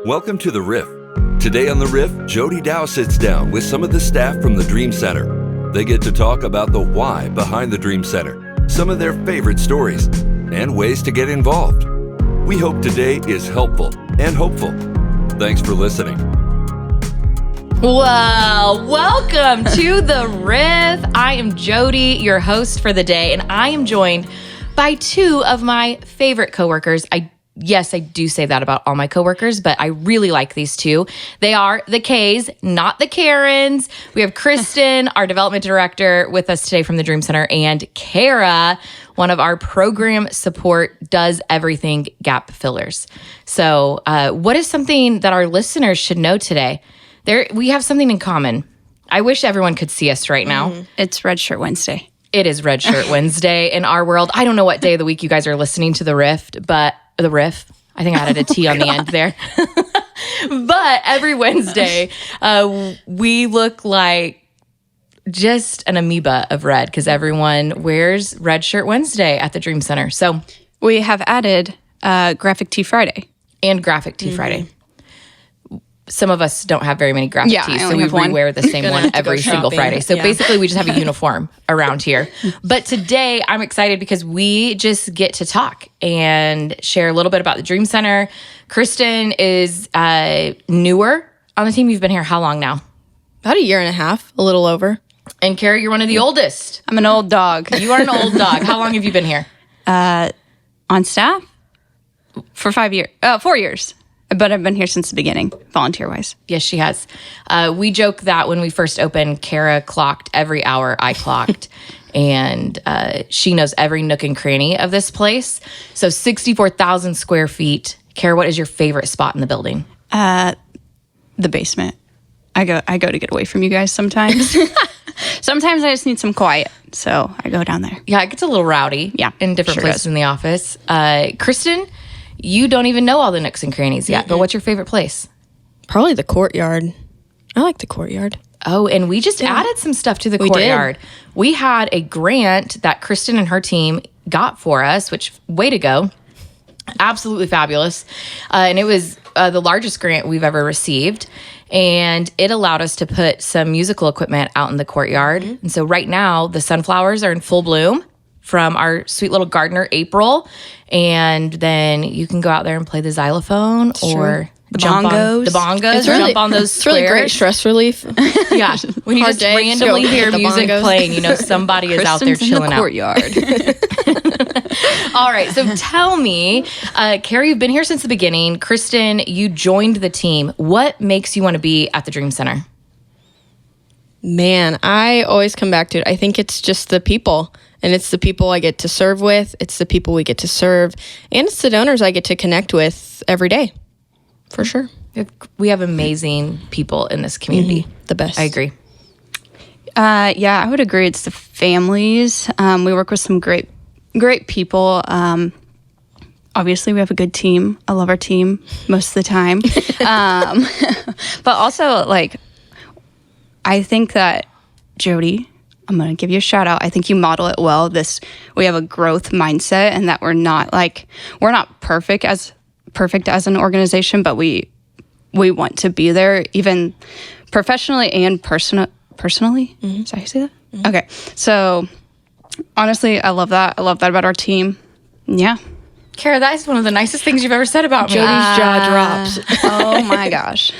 Welcome to the Riff. Today on the Riff, Jody Dow sits down with some of the staff from the Dream Center. They get to talk about the why behind the Dream Center, some of their favorite stories, and ways to get involved. We hope today is helpful and hopeful. Thanks for listening. Well, welcome to the Riff. I am Jody, your host for the day, and I am joined by two of my favorite coworkers. Yes, I do say that about all my coworkers, but I really like these two. They are the Ks, not the Karens. We have Kristen, our development director, with us today from the Dream Center, and Kara, one of our program support, does everything gap fillers. So what is something that our listeners should know today? We have something in common. I wish everyone could see us right now. It's Red Shirt Wednesday. It is Red Shirt Wednesday in our world. I don't know what day of the week you guys are listening to the Riff. I think I added a T on the end there. But every Wednesday, we look like just an amoeba of red because everyone wears Red Shirt Wednesday at the Dream Center. So we have added Graphic Tee Friday. And Graphic Tee Friday. Some of us don't have very many graphic tees, so we rewear the same one every single Friday. So basically, we just have a uniform around here. But today, I'm excited because we just get to talk and share a little bit about the Dream Center. Kristen is newer on the team. You've been here how long now? About a year and a half, a little over. And Kara, you're one of the oldest. I'm an old dog. You are an old dog. How long have you been here? On staff? For 4 years. But I've been here since the beginning, volunteer-wise. Yes, she has. We joke that when we first opened, Kara clocked every hour I clocked. And she knows every nook and cranny of this place. So 64,000 square feet. Kara, what is your favorite spot in the building? The basement. I go to get away from you guys sometimes. Sometimes I just need some quiet, so I go down there. Yeah, it gets a little rowdy in different places in the office. Kristen, you don't even know all the nooks and crannies yet, but what's your favorite place? Probably the courtyard. I like the courtyard. Oh, and we just added some stuff to the courtyard. We had a grant that Kristen and her team got for us, which, way to go. Absolutely fabulous. And it was the largest grant we've ever received. And it allowed us to put some musical equipment out in the courtyard. And so right now, the sunflowers are in full bloom from our sweet little gardener, April. And then you can go out there and play the xylophone or jump on the bongos. Jump on those It's really great stress relief. Yeah. When you just randomly hear music playing, you know somebody is out there chilling out. Courtyard. All right. So tell me, Carrie, you've been here since the beginning. Kristen, you joined the team. What makes you want to be at the Dream Center? Man, I always come back to it. I think it's just the people. And it's the people I get to serve with. It's the people we get to serve. And it's the donors I get to connect with every day. For sure. We have amazing people in this community. The best. I agree. Yeah, I would agree. It's the families. We work with some great people. Obviously, we have a good team. I love our team most of the time. But also, I think that Jody, I'm going to give you a shout out. I think you model it well. We have a growth mindset, and that we're not perfect as an organization, but we want to be there, even professionally and personally. Is that how you say that? Okay. So honestly, I love that. I love that about our team. Yeah. Kara, that is one of the nicest things you've ever said about me. Jody's jaw drops. Oh my gosh.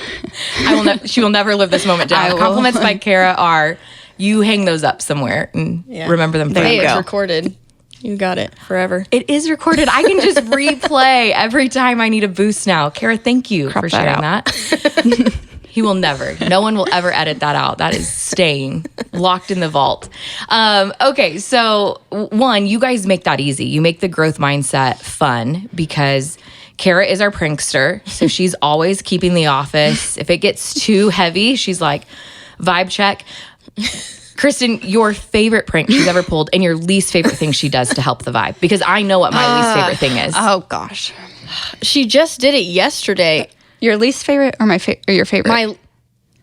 She will never live this moment down. Compliments by Kara are, you hang those up somewhere and remember them forever. Hey, it's recorded. You got it forever. It is recorded. I can just replay every time I need a boost now. Kara, thank you for sharing that. He will never. No one will ever edit that out. That is staying locked in the vault. Okay, so one, you guys make that easy. You make the growth mindset fun because Kara is our prankster. So she's always keeping the office. If it gets too heavy, she's like, vibe check. Kristen, your favorite prank she's ever pulled and your least favorite thing she does to help the vibe? Because I know what my least favorite thing is. Oh, gosh. She just did it yesterday. Your least favorite or or your favorite?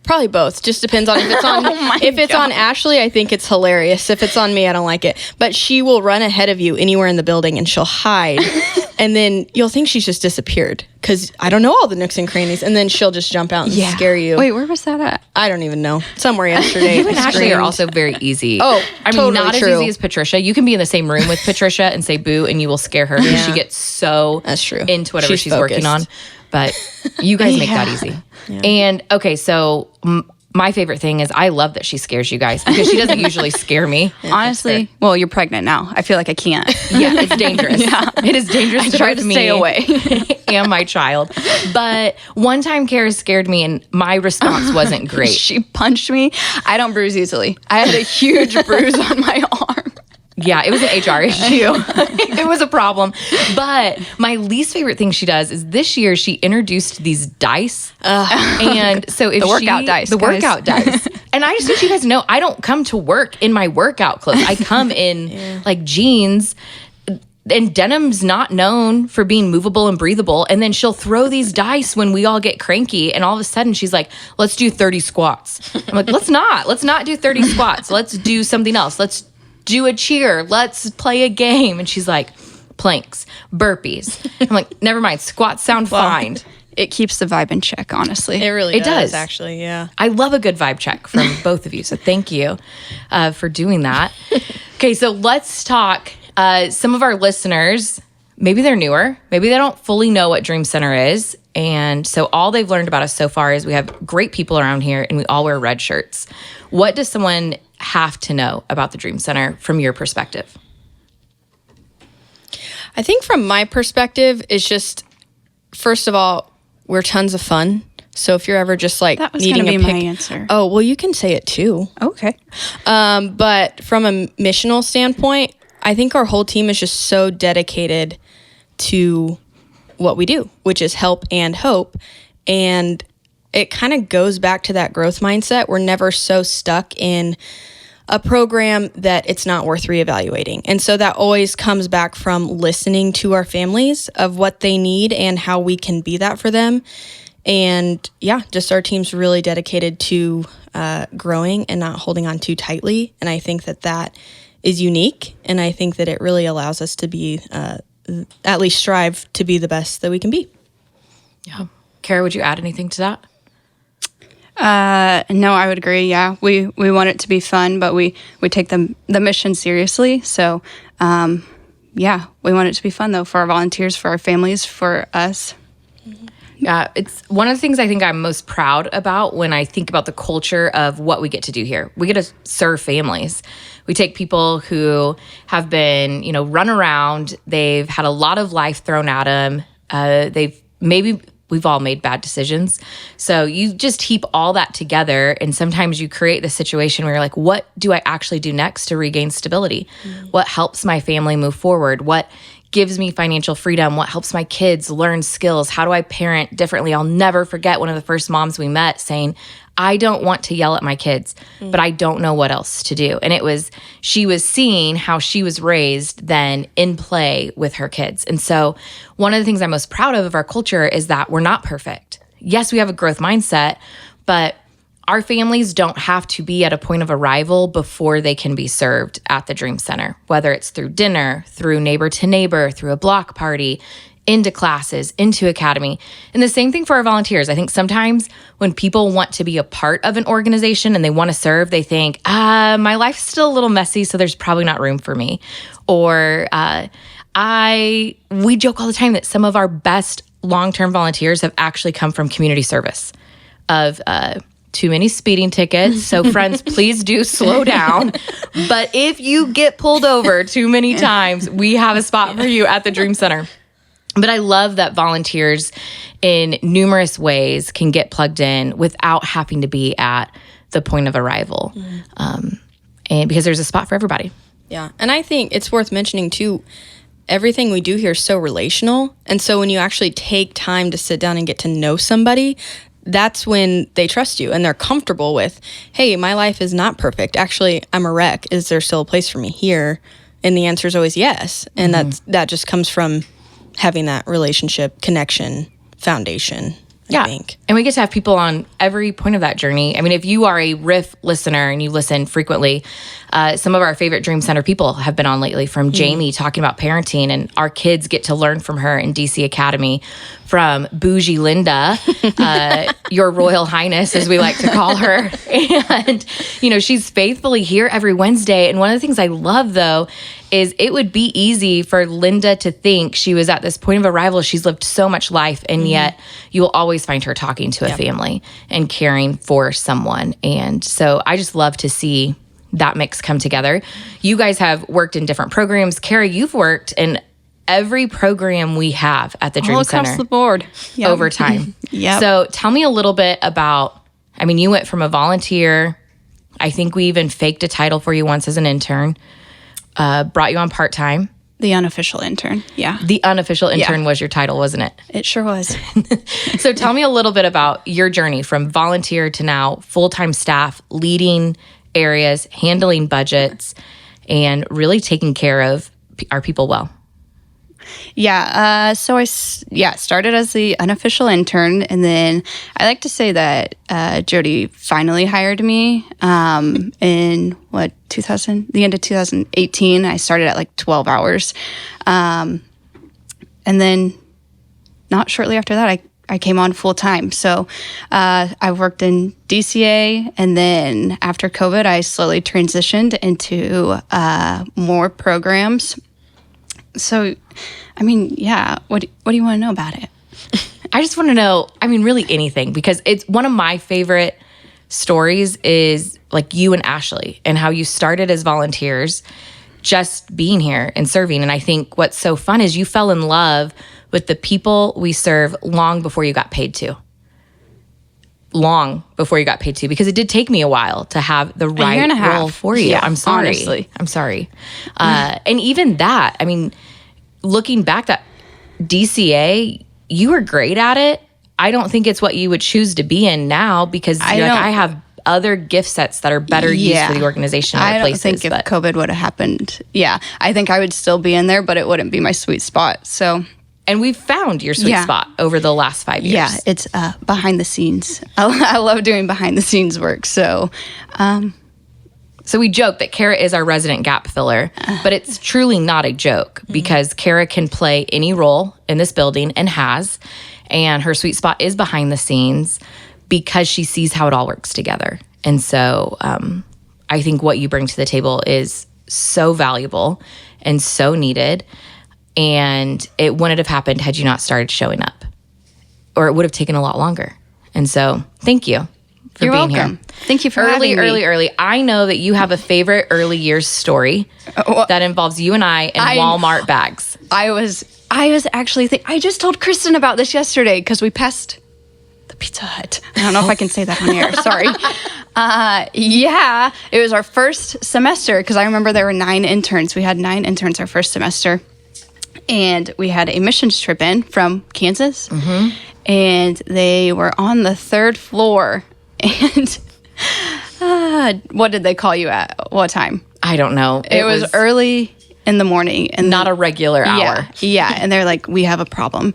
Probably both. Just depends on if it's on on Ashley, I think it's hilarious. If it's on me, I don't like it. But she will run ahead of you anywhere in the building and she'll hide And then you'll think she's just disappeared because I don't know all the nooks and crannies. And then she'll just jump out and scare you. Wait, where was that at? I don't even know. Somewhere yesterday. You and Ashley are also very easy. Oh, I mean, totally not true. as easy as Patricia. You can be in the same room with Patricia and say boo, and you will scare her because she gets so That's true. into whatever she's working focused. on. But you guys make that easy. Yeah. And okay, so my favorite thing is I love that she scares you guys because she doesn't usually scare me. Honestly, well, you're pregnant now. I feel like I can't. Yeah, it's dangerous. It is dangerous to try both to me stay away. and my child. But one time Kara scared me and my response wasn't great. She punched me. I don't bruise easily. I had a huge bruise on my arm. Yeah, it was an HR issue. It was a problem. But my least favorite thing she does is this year she introduced these dice. And so if The workout dice, The guys. workout dice. And I just want you guys to know, I don't come to work in my workout clothes. I come in like jeans. And denim's not known for being movable and breathable. And then she'll throw these dice when we all get cranky. And all of a sudden she's like, let's do 30 squats. I'm like, let's not do 30 squats. Let's do something else. Let's do a cheer. Let's play a game. And she's like, planks, burpees. I'm like, never mind. Squats sound fine. It keeps the vibe in check, honestly. It really It does. actually, yeah. I love a good vibe check from both of you. So thank you for doing that. Okay, so let's talk. Some of our listeners, maybe they're newer. Maybe they don't fully know what Dream Center is. And so all they've learned about us so far is we have great people around here and we all wear red shirts. What does someone have to know about the Dream Center from your perspective? I think from my perspective, it's just, first of all, we're tons of fun. So if you're ever just like That was needing gonna a be pick, my answer. Oh, well, you can say it too. Okay. But from a missional standpoint, I think our whole team is just so dedicated to what we do, which is help and hope. And it kind of goes back to that growth mindset. We're never so stuck in a program that it's not worth reevaluating. And so that always comes back from listening to our families of what they need and how we can be that for them. And yeah, just our team's really dedicated to growing and not holding on too tightly. And I think that that is unique. And I think that it really allows us to be, at least strive to be the best that we can be. Yeah. Kara, would you add anything to that? No, I would agree. Yeah, we want it to be fun, but we take the mission seriously. So, yeah, we want it to be fun though for our volunteers, for our families, for us. Yeah, it's one of the things I think I'm most proud about when I think about the culture of what we get to do here. We get to serve families. We take people who have been, run around. They've had a lot of life thrown at them. We've all made bad decisions. So you just heap all that together, and sometimes you create the situation where you're like, what do I actually do next to regain stability? What helps my family move forward? What gives me financial freedom? What helps my kids learn skills? How do I parent differently? I'll never forget one of the first moms we met saying, I don't want to yell at my kids, but I don't know what else to do. And she was seeing how she was raised then in play with her kids. And so one of the things I'm most proud of our culture is that we're not perfect. Yes, we have a growth mindset, but our families don't have to be at a point of arrival before they can be served at the Dream Center, whether it's through dinner, through neighbor to neighbor, through a block party, into classes, into academy. And the same thing for our volunteers. I think sometimes when people want to be a part of an organization and they want to serve, they think, my life's still a little messy, so there's probably not room for me. Or we joke all the time that some of our best long-term volunteers have actually come from community service of too many speeding tickets. So friends, please do slow down. But if you get pulled over too many times, we have a spot for you at the Dream Center. But I love that volunteers in numerous ways can get plugged in without having to be at the point of arrival. And because there's a spot for everybody. Yeah. And I think it's worth mentioning too, everything we do here is so relational. And so when you actually take time to sit down and get to know somebody, that's when they trust you and they're comfortable with, hey, my life is not perfect. Actually, I'm a wreck. Is there still a place for me here? And the answer is always yes. And that just comes from having that relationship, connection, foundation I think. And we get to have people on every point of that journey. I mean, if you are a Riff listener and you listen frequently, some of our favorite Dream Center people have been on lately, from Jamie talking about parenting, and our kids get to learn from her in DC Academy, from Bougie Linda, your Royal Highness, as we like to call her. And, you know, she's faithfully here every Wednesday. And one of the things I love, though, is it would be easy for Linda to think she was at this point of arrival. She's lived so much life, and yet you will always find her talking to a family and caring for someone. And so I just love to see that mix come together. You guys have worked in different programs. Kara, you've worked in every program we have at the Dream Center. All across the board. Yep. Over time. Yep. So tell me a little bit about, I mean, you went from a volunteer. I think we even faked a title for you once as an intern. Brought you on part-time. The unofficial intern. Yeah. The unofficial intern was your title, wasn't it? It sure was. So tell me a little bit about your journey from volunteer to now full-time staff, leading areas, handling budgets, and really taking care of our people well. Yeah. So I started as the unofficial intern, and then I like to say that Jody finally hired me in the end of 2018. I started at like 12 hours, and then not shortly after that, I came on full time. So I worked in DCA, and then after COVID, I slowly transitioned into more programs. So, I mean, yeah, what do you want to know about it? I just want to know, I mean, really anything, because it's one of my favorite stories is like you and Ashley and how you started as volunteers, just being here and serving. And I think what's so fun is you fell in love with the people we serve long before you got paid to. Long before you got paid to, because it did take me a while to have the right role for you. Yeah, I'm sorry. Honestly. I'm sorry. And even that, I mean, looking back, that DCA, you were great at it. I don't think it's what you would choose to be in now, because I have other gift sets that are better used for the organization. I don't places, think if COVID would have happened, I think I would still be in there, but it wouldn't be my sweet spot. So. And we've found your sweet spot over the last 5 years. Yeah, it's behind the scenes. I love doing behind the scenes work. So, so we joke that Kara is our resident gap filler, but it's truly not a joke, because Kara can play any role in this building and has, and her sweet spot is behind the scenes because she sees how it all works together. And so I think what you bring to the table is so valuable and so needed. And it wouldn't have happened had you not started showing up, or it would have taken a lot longer. And so thank you for being welcome. here. Thank you for having me. Early. I know that you have a favorite early years story that involves you and I and Walmart bags. I was actually I just told Kristen about this yesterday because we passed the Pizza Hut. I don't know if I can say that on air. Sorry. It was our first semester, because I remember there were 9 interns. We had 9 interns our first semester. And we had a missions trip in from Kansas, and they were on the 3rd floor. And what did they call you at? What time? I don't know. It was early in the morning, and not a regular hour. Yeah, and they're like, we have a problem.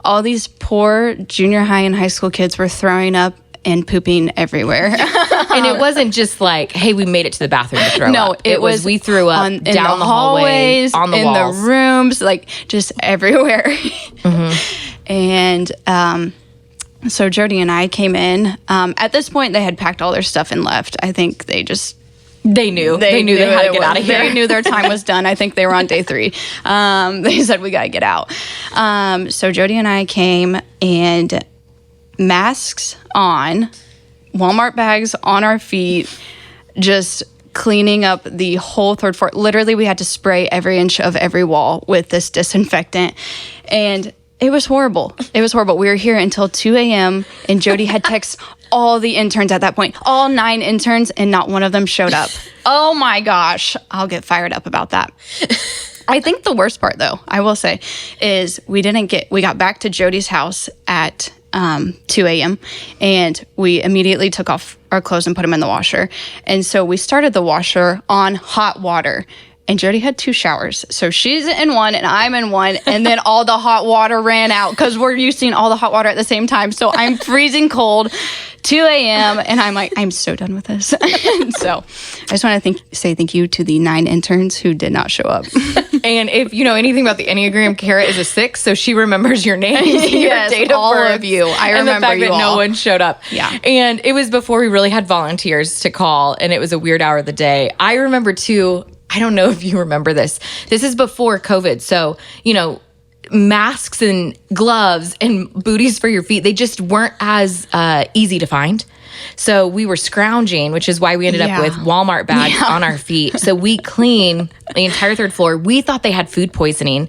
All these poor junior high and high school kids were throwing up and pooping everywhere. And it wasn't just like, hey, we made it to the bathroom to throw up. No, it was we threw up in down the hallways, on the walls. in the rooms, like just everywhere. And so Jody and I came in. At this point, they had packed all their stuff and left. I think they just... They knew they had to get out of here. They knew their time was done. I think they were on day 3. They said, we got to get out. So Jody and I came, and masks on, Walmart bags on our feet, just cleaning up the whole 3rd floor. Literally, we had to spray every inch of every wall with this disinfectant. And it was horrible. It was horrible. We were here until 2 a.m. and Jody had texted all the interns at that point, all 9 interns, and not one of them showed up. Oh my gosh. I'll get fired up about that. I think the worst part, though, I will say, is we got back to Jody's house at 2 a.m. and we immediately took off our clothes and put them in the washer. And so we started the washer on hot water. and Jody had 2 showers. So she's in one and I'm in one. And then all the hot water ran out because we're using all the hot water at the same time. So I'm freezing cold, 2 a.m. And I'm like, I'm so done with this. So I just want to say thank you to the 9 interns who did not show up. And if you know anything about the Enneagram, Kara is a 6, so she remembers your names, Yes, your date of all birth, of you. I and the remember fact you that no all. one showed up. Yeah. And it was before we really had volunteers to call, and it was a weird hour of the day. I remember too, I don't know if you remember this. This is before COVID, so, you know, masks and gloves and booties for your feet, they just weren't as easy to find. So we were scrounging, which is why we ended up with Walmart bags on our feet. So we cleaned the entire 3rd floor. We thought they had food poisoning.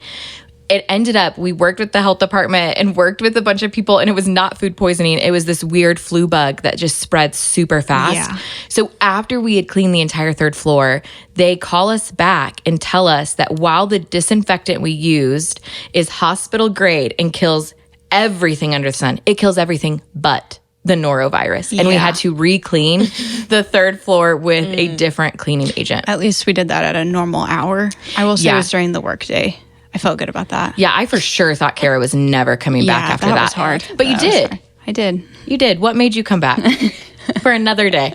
It ended up, we worked with the health department and worked with a bunch of people, and it was not food poisoning. It was this weird flu bug that just spread super fast. Yeah. So after we had cleaned the entire 3rd floor, they call us back and tell us that while the disinfectant we used is hospital grade and kills everything under the sun, it kills everything but the norovirus. And we had to re-clean the 3rd floor with a different cleaning agent. At least we did that at a normal hour. I will say Yeah. it was during the workday. I felt good about that. Yeah, I for sure thought Kara was never coming back after that. That was hard. But you That was did. hard. I did. You did. What made you come back for another day?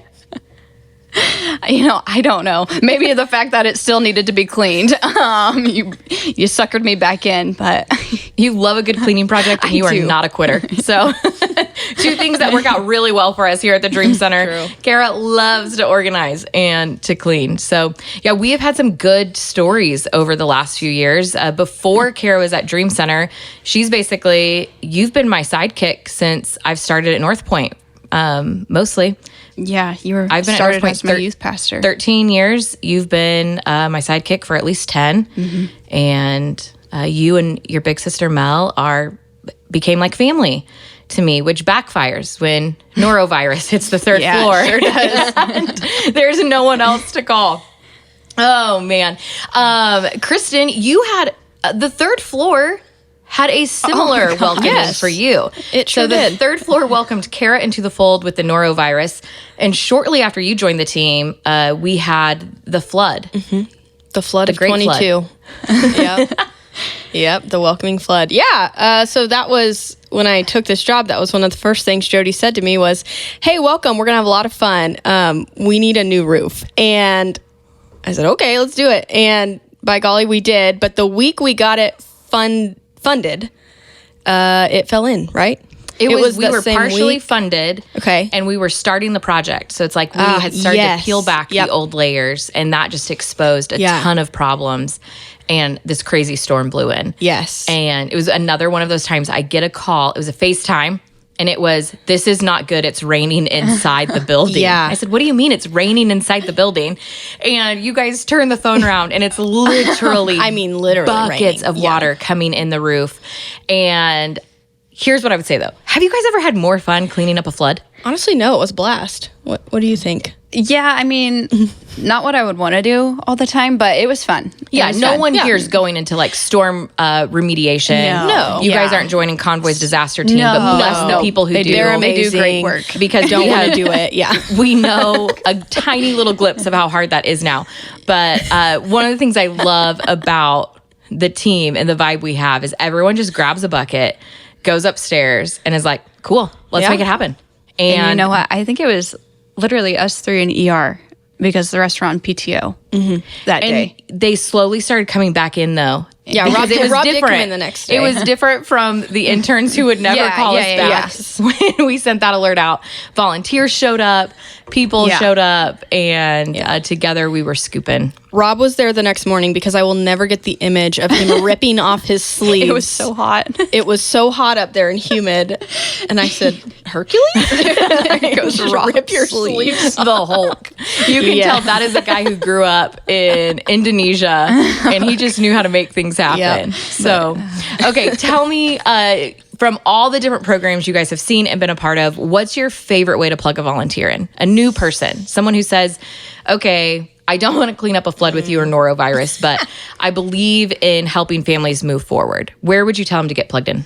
You know, I don't know. Maybe the fact that it still needed to be cleaned. You suckered me back in, but You love a good cleaning project, and I you are do. not a quitter. So, 2 things that work out really well for us here at the Dream Center. True. Kara loves to organize and to clean. So, yeah, we have had some good stories over the last few years. Before Kara was at Dream Center, you've been my sidekick since I've started at North Point, mostly. yeah, you were I've been at started North Point as my youth pastor. 13 years. You've been my sidekick for at least 10. And you and your big sister Mel became like family to me, which backfires when norovirus hits the 3rd Yeah, floor. it sure does. There's no one else to call. Oh, man. Kristen, you had the 3rd floor had a similar welcoming Yes. for you. It sure so the did. 3rd floor welcomed Kara into the fold with the norovirus. And shortly after you joined the team, we had the flood. The flood of great 22. Yep. Yep, the welcoming flood. Yeah, so that was when I took this job. That was one of the first things Jody said to me was, "Hey, welcome. We're gonna have a lot of fun. We need a new roof." And I said, "Okay, let's do it." And by golly, we did. But the week we got it funded, it fell in. Right? We the were same partially week. funded. Okay. And we were starting the project. So it's like we had started yes. to peel back Yep. the old layers, and that just exposed a Yeah. ton of problems. And this crazy storm blew in. Yes. And it was another one of those times I get a call. It was a FaceTime. And it was, "This is not good. It's raining inside the building." Yeah. I said, "What do you mean it's raining inside the building?" And you guys turn the phone around, and it's literally, literally buckets raining. of Yeah. water coming in the roof. And here's what I would say though: have you guys ever had more fun cleaning up a flood? Honestly, no, it was a blast. What do you think? Yeah, I mean, not what I would want to do all the time, but it was fun. It Yeah, was no fun. one Yeah. here is going into like storm remediation. No. You guys Yeah. aren't joining Convoy's disaster team, No. but bless the No. people who They do. do. They're They do amazing. great work. Because Don't we want had- to do it. Yeah. We know a tiny little glimpse of how hard that is now. But one of the things I love about the team and the vibe we have is everyone just grabs a bucket, goes upstairs, and is like, "Cool, let's Yeah. make it happen." And you know what? I think it was literally us 3 in ER because the restaurant PTO that And day. they slowly started coming back in though. Yeah, Because Rob did come in the next day. It was different from the interns who would never Yeah, call us yeah, back when we sent that alert out. Volunteers showed up, people Yeah. showed up, and together we were scooping. Rob was there the next morning because I will never get the image of him ripping off his sleeves. It was so hot. It was so hot up there and humid. And I said, "Hercules?" There he goes, "Rip your sleeves." The Hulk. You can Yeah. tell that is a guy who grew up in Indonesia and he just knew how to make things happen. Yep. So, okay, tell me from all the different programs you guys have seen and been a part of, what's your favorite way to plug a volunteer in? A new person, someone who says, "Okay, I don't want to clean up a flood with you or norovirus, but I believe in helping families move forward." Where would you tell them to get plugged in?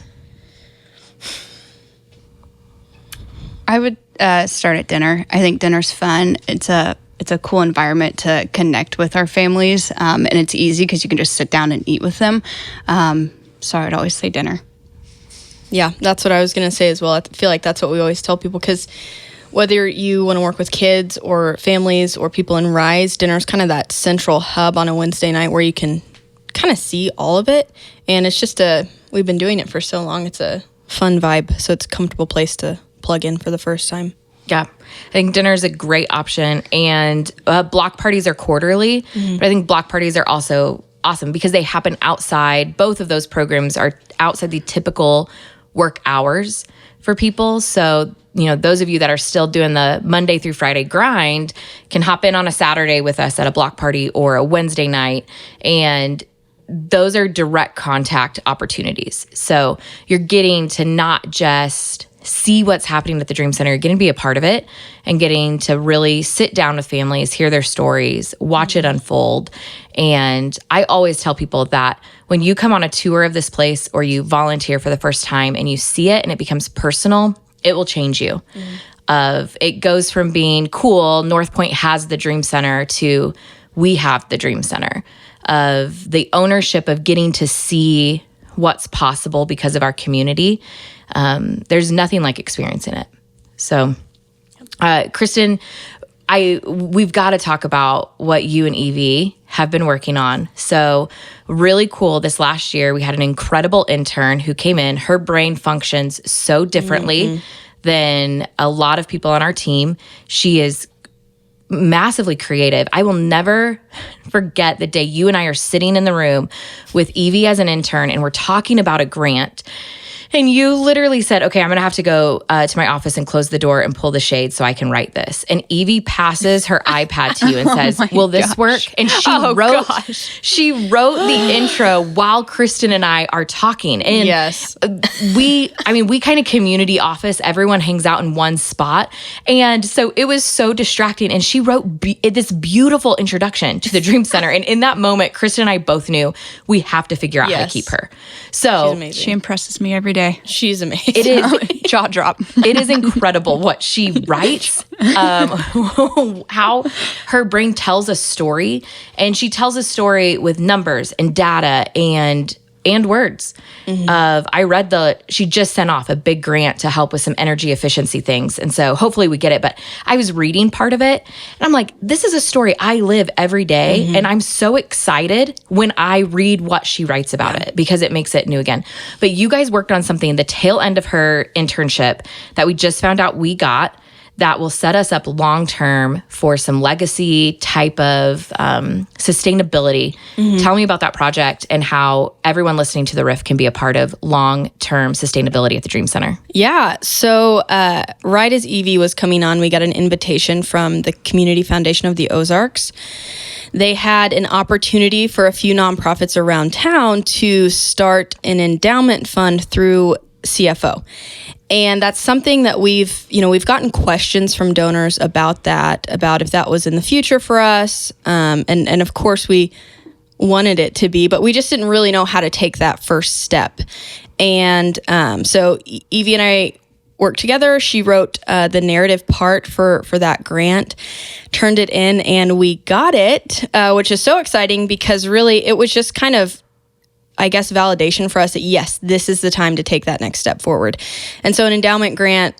I would start at dinner. I think dinner's fun. It's a it's a cool environment to connect with our families, and it's easy because you can just sit down and eat with them. So I would always say dinner. Yeah, that's what I was going to say as well. I feel like that's what we always tell people, because whether you want to work with kids or families or people in Rise, dinner is kind of that central hub on a Wednesday night where you can kind of see all of it. And it's just we've been doing it for so long. It's a fun vibe. So it's a comfortable place to plug in for the first time. Yeah, I think dinner is a great option. And block parties are quarterly, but I think block parties are also awesome because they happen outside. Both of those programs are outside the typical work hours for people. So, those of you that are still doing the Monday through Friday grind can hop in on a Saturday with us at a block party or a Wednesday night. And those are direct contact opportunities. So you're getting to not just see what's happening at the Dream Center, you're getting to be a part of it and getting to really sit down with families, hear their stories, watch it unfold. And I always tell people that when you come on a tour of this place or you volunteer for the first time and you see it and it becomes personal, it will change you. It goes from being cool, North Point has the Dream Center, to we have the Dream Center, of the ownership of getting to see what's possible because of our community. There's nothing like experiencing it. So, Kristen, we've got to talk about what you and Evie have been working on. So really cool. This last year, we had an incredible intern who came in. Her brain functions so differently than a lot of people on our team. She is massively creative. I will never forget the day you and I are sitting in the room with Evie as an intern and we're talking about a grant. And you literally said, okay, I'm going to have to go to my office and close the door and pull the shade so I can write this. And Evie passes her iPad to you and says, will this work? And she wrote the intro while Kristen and I are talking. And yes, we kind of community office, everyone hangs out in one spot. And so it was so distracting. And she wrote this beautiful introduction to the Dream Center. And in that moment, Kristen and I both knew we have to figure out how to keep her. So she impresses me every day. She's amazing. It is jaw drop. It is incredible what she writes, how her brain tells a story, and she tells a story with numbers and data and words. She just sent off a big grant to help with some energy efficiency things. And so hopefully we get it. But I was reading part of it and I'm like, this is a story I live every day. And I'm so excited when I read what she writes about it because it makes it new again. But you guys worked on something, the tail end of her internship that we just found out we got, that will set us up long-term for some legacy type of sustainability. Tell me about that project and how everyone listening to the Riff can be a part of long-term sustainability at the Dream Center. Yeah. So right as Evie was coming on, we got an invitation from the Community Foundation of the Ozarks. They had an opportunity for a few nonprofits around town to start an endowment fund through CFO. And that's something that we've gotten questions from donors about if that was in the future for us. And of course we wanted it to be, but we just didn't really know how to take that first step. And so Evie and I worked together. She wrote the narrative part for that grant, turned it in, and we got it, which is so exciting because really it was just kind of, I guess, validation for us that, yes, this is the time to take that next step forward. And so an endowment grant,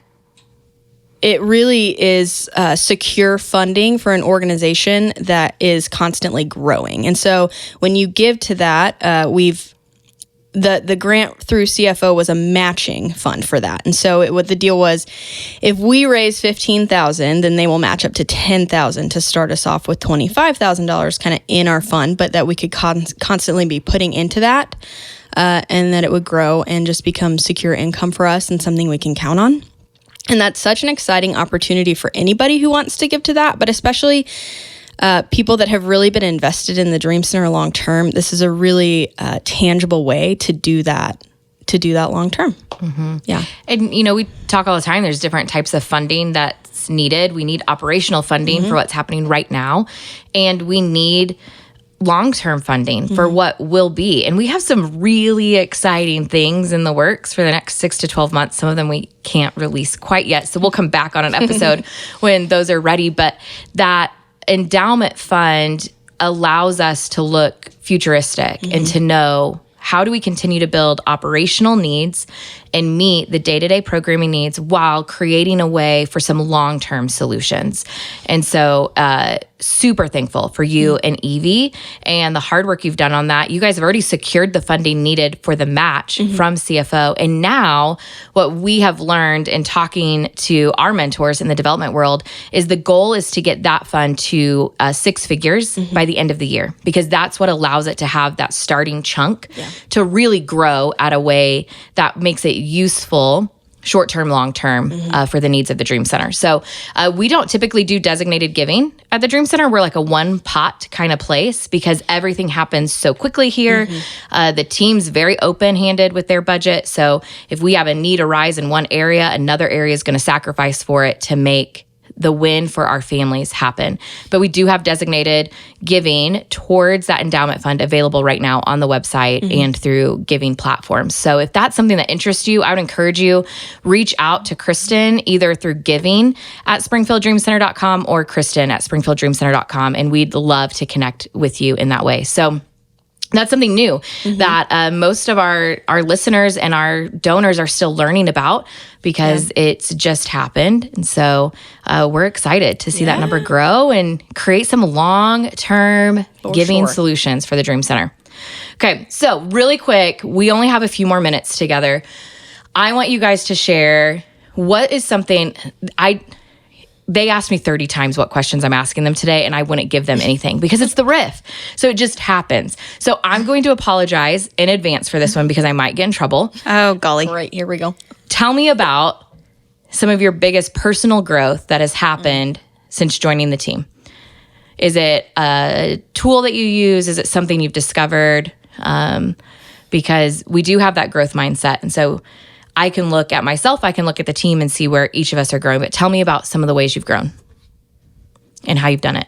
it really is secure funding for an organization that is constantly growing. And so when you give to that, the grant through CFO was a matching fund for that. And so what the deal was, if we raise $15,000, then they will match up to $10,000 to start us off with $25,000 kind of in our fund, but that we could constantly be putting into that, and that it would grow and just become secure income for us and something we can count on. And that's such an exciting opportunity for anybody who wants to give to that, but especially people that have really been invested in the Dream Center long term. This is a really tangible way to do that long term. Yeah. And, we talk all the time, there's different types of funding that's needed. We need operational funding for what's happening right now. And we need long-term funding for what will be. And we have some really exciting things in the works for the next 6 to 12 months. Some of them we can't release quite yet. So we'll come back on an episode when those are ready. But that endowment fund allows us to look futuristic and to know, how do we continue to build operational needs and meet the day-to-day programming needs while creating a way for some long-term solutions? And so super thankful for you and Evie and the hard work you've done on that. You guys have already secured the funding needed for the match from CFO. And now what we have learned in talking to our mentors in the development world is the goal is to get that fund to 6 figures by the end of the year, because that's what allows it to have that starting chunk to really grow at a way that makes it useful short-term, long-term for the needs of the Dream Center. So we don't typically do designated giving at the Dream Center. We're like a one-pot kind of place because everything happens so quickly here. The team's very open-handed with their budget. So if we have a need arise in one area, another area is going to sacrifice for it to make the win for our families happen. But we do have designated giving towards that endowment fund available right now on the website and through giving platforms. So if that's something that interests you, I would encourage you, reach out to Kristen either through giving at springfielddreamcenter.com or Kristen at springfielddreamcenter.com. And we'd love to connect with you in that way. So that's something new that most of our listeners and our donors are still learning about because it's just happened. And so we're excited to see that number grow and create some long-term giving solutions for the Dream Center. Okay, so really quick, we only have a few more minutes together. I want you guys to share what is something they asked me 30 times what questions I'm asking them today, and I wouldn't give them anything because it's the Riff. So it just happens. So I'm going to apologize in advance for this one because I might get in trouble. Oh, golly. All right, here we go. Tell me about some of your biggest personal growth that has happened since joining the team. Is it a tool that you use? Is it something you've discovered? Because we do have that growth mindset. And so I can look at myself, I can look at the team and see where each of us are growing. But tell me about some of the ways you've grown and how you've done it.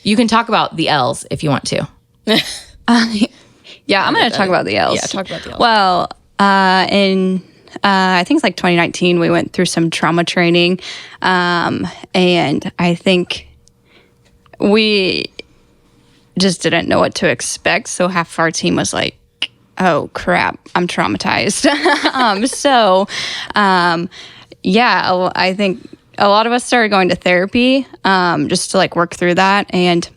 You can talk about the L's if you want to. Yeah, I'm going to talk about the L's. Yeah, talk about the L's. Well, in I think it's like 2019, we went through some trauma training. And I think we just didn't know what to expect. So half of our team was like, oh crap, I'm traumatized. I think a lot of us started going to therapy just to like work through that. And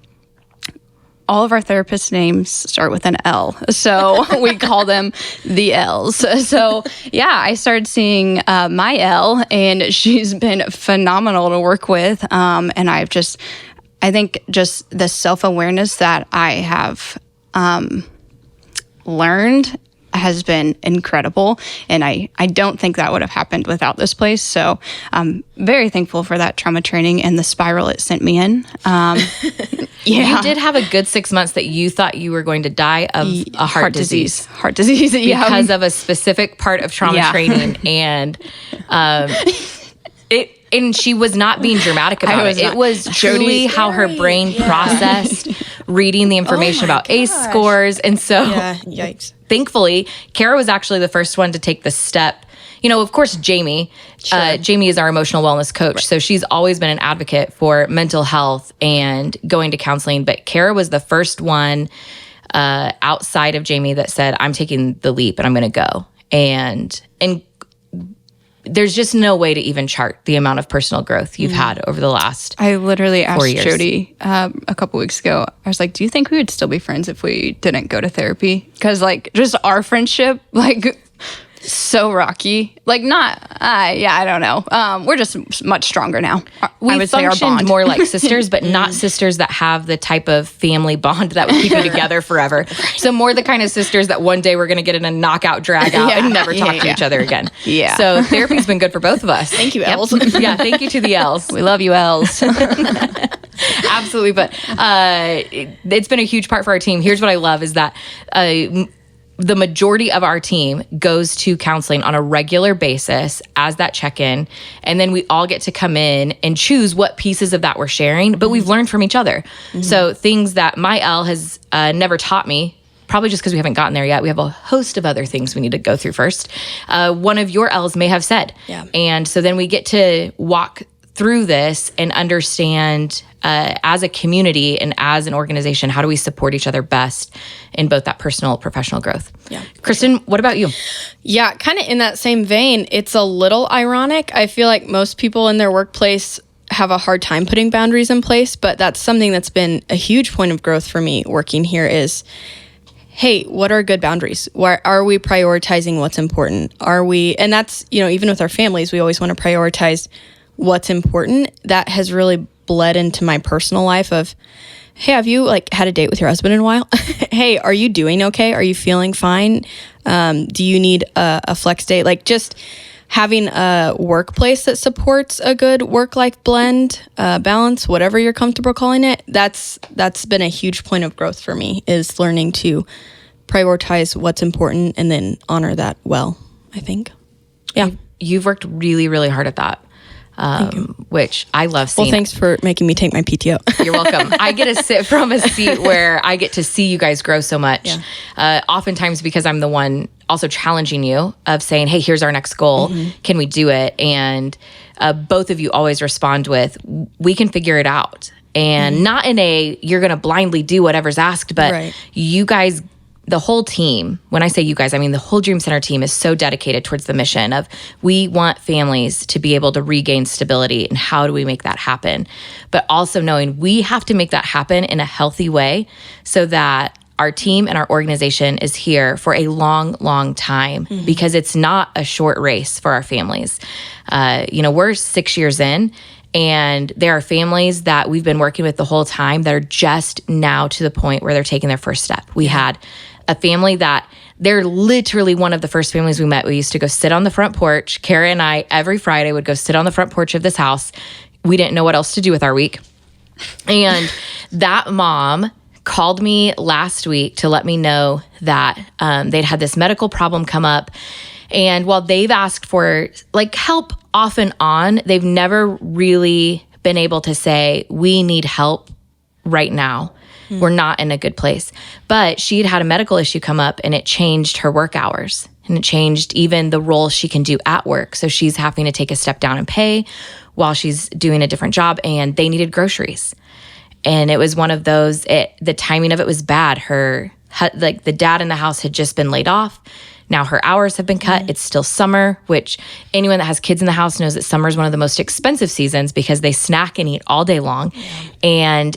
all of our therapists' names start with an L. So we call them the L's. So yeah, I started seeing my L, and she's been phenomenal to work with. And I think just the self-awareness that I have learned has been incredible, and I don't think that would have happened without this place. So I'm very thankful for that trauma training and the spiral it sent me in. You did have a good 6 months that you thought you were going to die of a heart disease. Heart disease, yeah. Because of a specific part of trauma training, and and she was not being dramatic about it. It was truly how her brain processed reading the information about ACE scores. And so yikes. Thankfully, Kara was actually the first one to take the step. You know, of course, Jamie. Jamie is our emotional wellness coach. So she's always been an advocate for mental health and going to counseling. But Kara was the first one outside of Jamie that said, I'm taking the leap and I'm going to go. And there's just no way to even chart the amount of personal growth you've had over the last I literally asked 4 years. Jody a couple weeks ago. I was like, do you think we would still be friends if we didn't go to therapy? Because like just our friendship, like so rocky. Like not, I don't know. We're just much stronger now. We functioned more like sisters, but not sisters that have the type of family bond that would keep you together forever. So more the kind of sisters that one day we're going to get in a knockout, drag out, and never talk to each other again. Yeah. So therapy's been good for both of us. Thank you, L's. Yeah, thank you to the L's. We love you, L's. Absolutely. But it's been a huge part for our team. Here's what I love is that the majority of our team goes to counseling on a regular basis as that check-in. And then we all get to come in and choose what pieces of that we're sharing, but we've learned from each other. So things that my L has never taught me, probably just because we haven't gotten there yet. We have a host of other things we need to go through first. One of your L's may have said. Yeah. And so then we get to walk through this and understand as a community and as an organization, how do we support each other best in both that personal, professional growth? Yeah. Kristen, what about you? Yeah, kind of in that same vein, it's a little ironic. I feel like most people in their workplace have a hard time putting boundaries in place, but that's something that's been a huge point of growth for me working here is, hey, what are good boundaries? Why are we prioritizing what's important? And that's, even with our families, we always want to prioritize what's important. That has really bled into my personal life of, hey, have you had a date with your husband in a while? Hey, are you doing okay? Are you feeling fine? Do you need a flex day? Just having a workplace that supports a good work-life blend, balance, whatever you're comfortable calling it, that's been a huge point of growth for me, is learning to prioritize what's important and then honor that well, I think. Yeah. You've worked really, really hard at that. Which I love seeing. Well, thanks for making me take my PTO. You're welcome. I get to sit from a seat where I get to see you guys grow so much. Yeah. Oftentimes because I'm the one also challenging you of saying, hey, here's our next goal. Mm-hmm. Can we do it? And both of you always respond with, we can figure it out. And not in a, you're going to blindly do whatever's asked, but you guys, the whole team, when I say you guys, I mean the whole Dream Center team is so dedicated towards the mission of we want families to be able to regain stability, and how do we make that happen? But also knowing we have to make that happen in a healthy way so that our team and our organization is here for a long, long time, because it's not a short race for our families. We're 6 years in, and there are families that we've been working with the whole time that are just now to the point where they're taking their first step. We had a family that they're literally one of the first families we met. We used to go sit on the front porch. Kara and I, every Friday, would go sit on the front porch of this house. We didn't know what else to do with our week. And that mom called me last week to let me know that they'd had this medical problem come up. And while they've asked for help off and on, they've never really been able to say, we need help right now. We're not in a good place. But she had a medical issue come up, and it changed her work hours, and it changed even the role she can do at work. So she's having to take a step down in pay while she's doing a different job, and they needed groceries. And it was one of those, the timing of it was bad. The dad in the house had just been laid off. Now her hours have been cut. It's still summer, which anyone that has kids in the house knows that summer is one of the most expensive seasons because they snack and eat all day long. And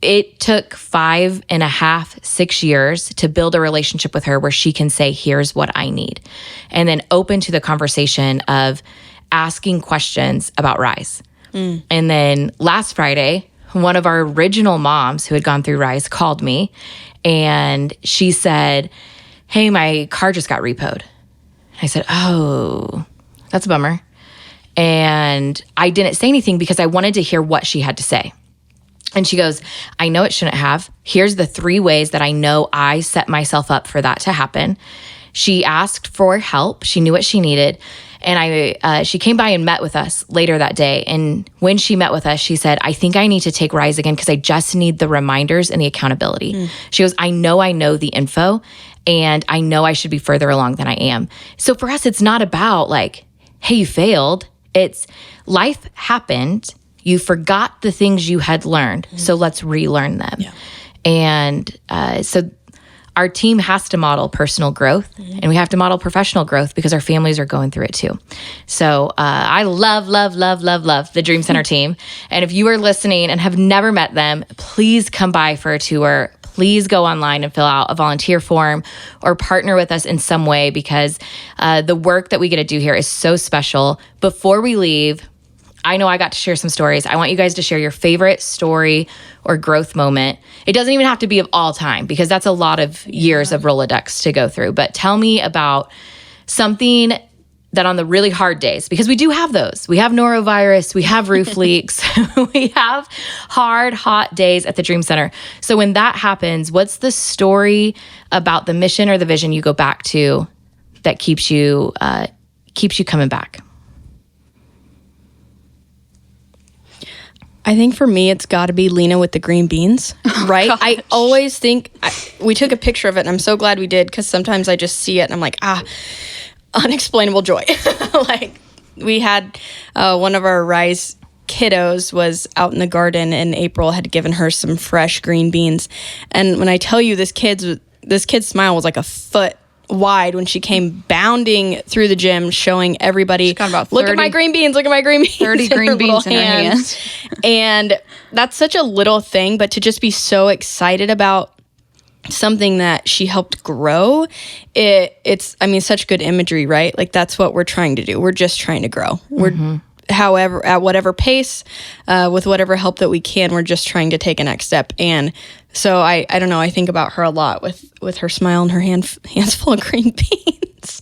it took 5.5, 6 years to build a relationship with her where she can say, here's what I need. And then open to the conversation of asking questions about Rise. And then last Friday, one of our original moms who had gone through Rise called me, and she said, hey, my car just got repoed. I said, oh, that's a bummer. And I didn't say anything because I wanted to hear what she had to say. And she goes, I know it shouldn't have. Here's the 3 ways that I know I set myself up for that to happen. She asked for help. She knew what she needed. And she came by and met with us later that day. And when she met with us, she said, I think I need to take Rise again because I just need the reminders and the accountability. She goes, I know the info, and I know I should be further along than I am. So for us, it's not about hey, you failed. It's life happened. You forgot the things you had learned, so let's relearn them. Yeah. And so our team has to model personal growth, and we have to model professional growth because our families are going through it too. So I love the Dream Center team. And if you are listening and have never met them, please come by for a tour. Please go online and fill out a volunteer form or partner with us in some way, because the work that we get to do here is so special. Before we leave, I know I got to share some stories. I want you guys to share your favorite story or growth moment. It doesn't even have to be of all time, because that's a lot of years of Rolodex to go through. But tell me about something that on the really hard days, because we do have those. We have norovirus, we have roof leaks, we have hard, hot days at the Dream Center. So when that happens, what's the story about the mission or the vision you go back to that keeps you coming back? I think for me, it's got to be Lena with the green beans, right? I always think, we took a picture of it, and I'm so glad we did, because sometimes I just see it and I'm like, unexplainable joy. We had one of our Rise kiddos was out in the garden, and April had given her some fresh green beans. And when I tell you, this kid's smile was like a foot wide when she came bounding through the gym, showing everybody, She got about look at my green beans, look at my green beans. 30 green beans in her hands. And that's such a little thing, but to just be so excited about something that she helped grow, it's such good imagery, right? Like, that's what we're trying to do. We're just trying to grow. We're however, at whatever pace, with whatever help that we can, we're just trying to take a next step. And so I don't know, I think about her a lot with her smile and her hands full of green beans.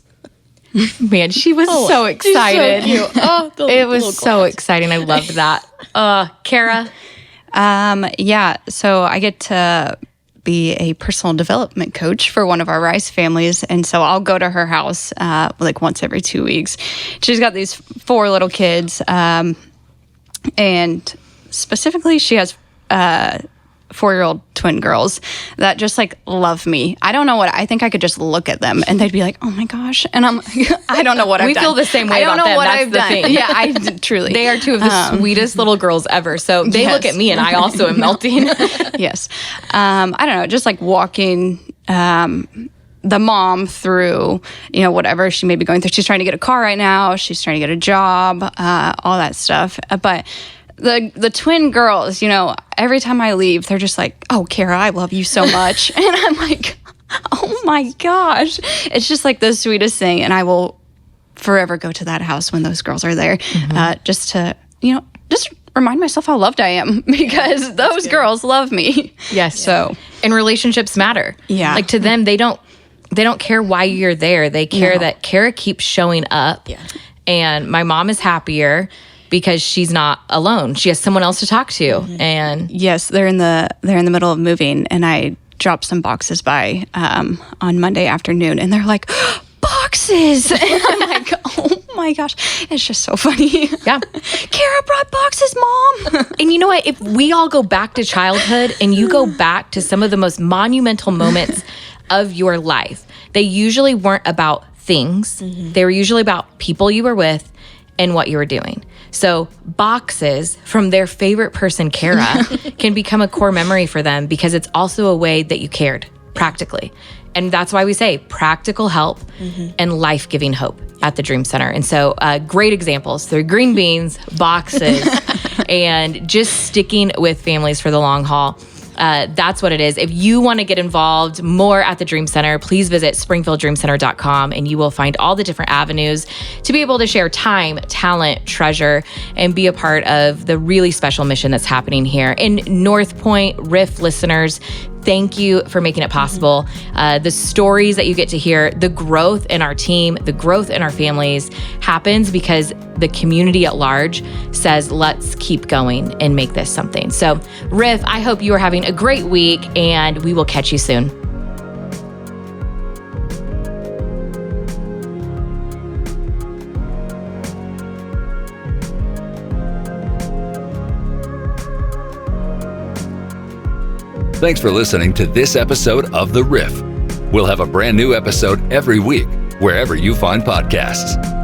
Man, she was so excited. She's so cute. Oh, it was so exciting. I loved that. Kara? Yeah, so I get to be a personal development coach for one of our Rice families, and so I'll go to her house like once every 2 weeks. She's got these 4 little kids, and specifically she has 4-year-old twin girls that just like love me. I don't know what, I think I could just look at them and they'd be like, oh my gosh. And I don't know what I've done. We feel the same way I don't about know them. what That's I've the done. thing. Yeah, I truly. They are 2 of the sweetest little girls ever. So they look at me and I also am melting. Yes. I don't know, just like walking the mom through, whatever she may be going through. She's trying to get a car right now. She's trying to get a job, all that stuff. But the twin girls, every time I leave, they're just like, oh, Kara, I love you so much. And I'm like, oh my gosh. It's just like the sweetest thing. And I will forever go to that house when those girls are there, just to, just remind myself how loved I am, because those girls love me. Yes. So, and relationships matter. Yeah. Like, to them, they don't care why you're there. They care that Kara keeps showing up. Yeah. And my mom is happier because she's not alone. She has someone else to talk to. And yes, they're in the middle of moving, and I dropped some boxes by on Monday afternoon, and they're like, boxes. And I'm like, oh my gosh, it's just so funny. yeah. Kara brought boxes, Mom. And you know what? If we all go back to childhood and you go back to some of the most monumental moments of your life, they usually weren't about things. They were usually about people you were with and what you were doing. So boxes from their favorite person, Kara, can become a core memory for them, because it's also a way that you cared practically. And that's why we say practical help and life-giving hope at the Dream Center. And so great examples through green beans, boxes, and just sticking with families for the long haul. That's what it is. If you want to get involved more at the Dream Center, please visit springfieldreamcenter.com, and you will find all the different avenues to be able to share time, talent, treasure, and be a part of the really special mission that's happening here. In North Point, Riff listeners, thank you for making it possible. The stories that you get to hear, the growth in our team, the growth in our families happens because the community at large says, let's keep going and make this something. So, Riff, I hope you are having a great week, and we will catch you soon. Thanks for listening to this episode of The Riff. We'll have a brand new episode every week, wherever you find podcasts.